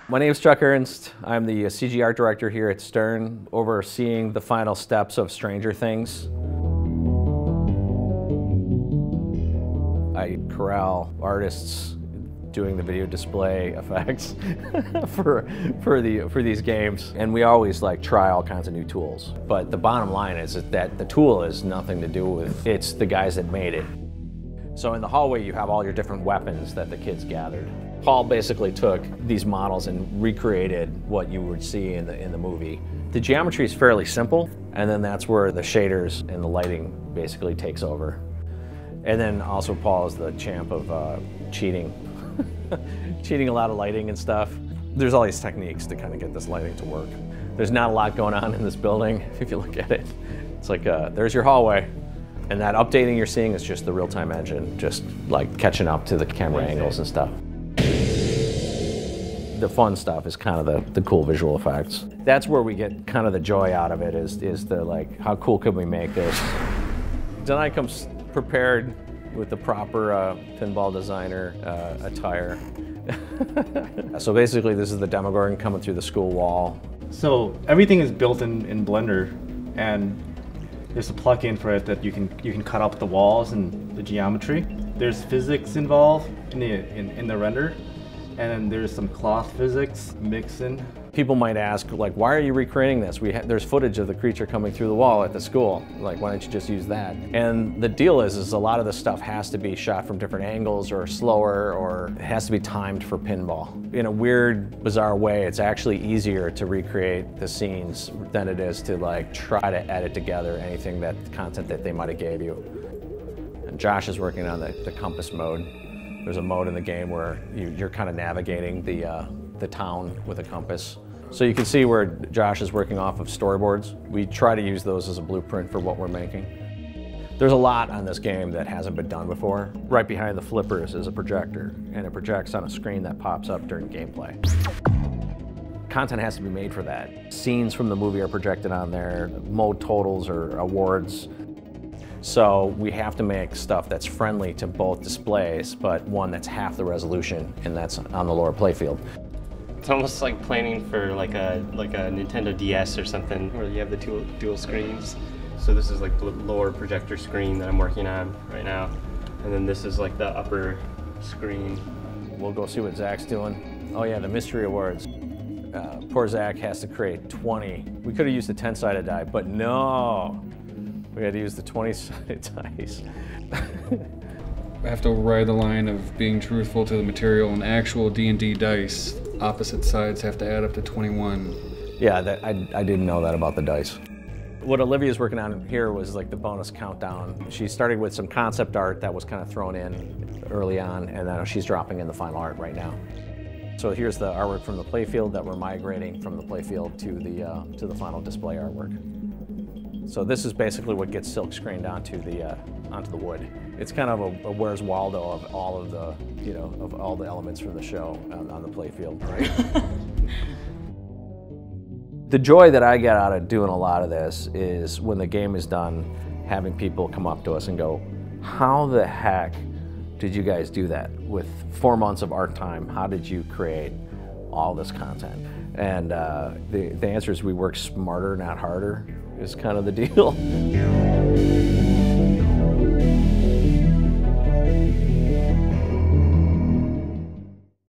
My name is Chuck Ernst. I'm the CG art director here at Stern, overseeing the final steps of Stranger Things. I corral artists doing the video display effects for these games, and we always try all kinds of new tools. But the bottom line is that the tool has nothing to do with it's the guys that made it. So in the hallway you have all your different weapons that the kids gathered. Paul basically took these models and recreated what you would see in the movie. The geometry is fairly simple, and then that's where the shaders and the lighting basically takes over. And then also Paul is the champ of cheating. Cheating a lot of lighting and stuff. There's all these techniques to kind of get this lighting to work. There's not a lot going on in this building, if you look at it. It's like, there's your hallway. And that updating you're seeing is just the real-time engine, just like catching up to the camera angles and stuff. The fun stuff is kind of the cool visual effects. That's where we get kind of the joy out of it, is the how cool could we make this? Tonight comes prepared with the proper pinball designer attire. So basically this is the Demogorgon coming through the school wall. So everything is built in Blender, and there's a plug-in for it that you can cut out the walls and the geometry. There's physics involved in the render, and then there's some cloth physics mixed in. People might ask, why are you recreating this? There's footage of the creature coming through the wall at the school. Why don't you just use that? And the deal is a lot of this stuff has to be shot from different angles or slower, or it has to be timed for pinball. In a weird, bizarre way, it's actually easier to recreate the scenes than it is to try to edit together anything content that they might have gave you. And Josh is working on the compass mode. There's a mode in the game where you're kind of navigating the town with a compass. So you can see where Josh is working off of storyboards. We try to use those as a blueprint for what we're making. There's a lot on this game that hasn't been done before. Right behind the flippers is a projector, and it projects on a screen that pops up during gameplay. Content has to be made for that. Scenes from the movie are projected on there, mode totals or awards. So we have to make stuff that's friendly to both displays, but one that's half the resolution, and that's on the lower playfield. It's almost like planning for a Nintendo DS or something, where you have the dual screens. So this is the lower projector screen that I'm working on right now, and then this is the upper screen. We'll go see what Zach's doing. Oh yeah, the mystery awards. Poor Zach has to create 20. We could have used the 10-sided die, but no. We had to use the 20-sided dice. I have to ride the line of being truthful to the material, and actual D&D dice, opposite sides have to add up to 21. Yeah, I didn't know that about the dice. What Olivia's working on here was the bonus countdown. She started with some concept art that was kind of thrown in early on, and then she's dropping in the final art right now. So here's the artwork from the playfield that we're migrating from the playfield to the final display artwork. So this is basically what gets silk screened onto the wood. It's kind of a Where's Waldo of all of the of all the elements from the show on the playfield, right? The joy that I get out of doing a lot of this is when the game is done, having people come up to us and go, "How the heck did you guys do that with 4 months of art time? How did you create all this content?" And the answer is we work smarter, not harder, is kind of the deal.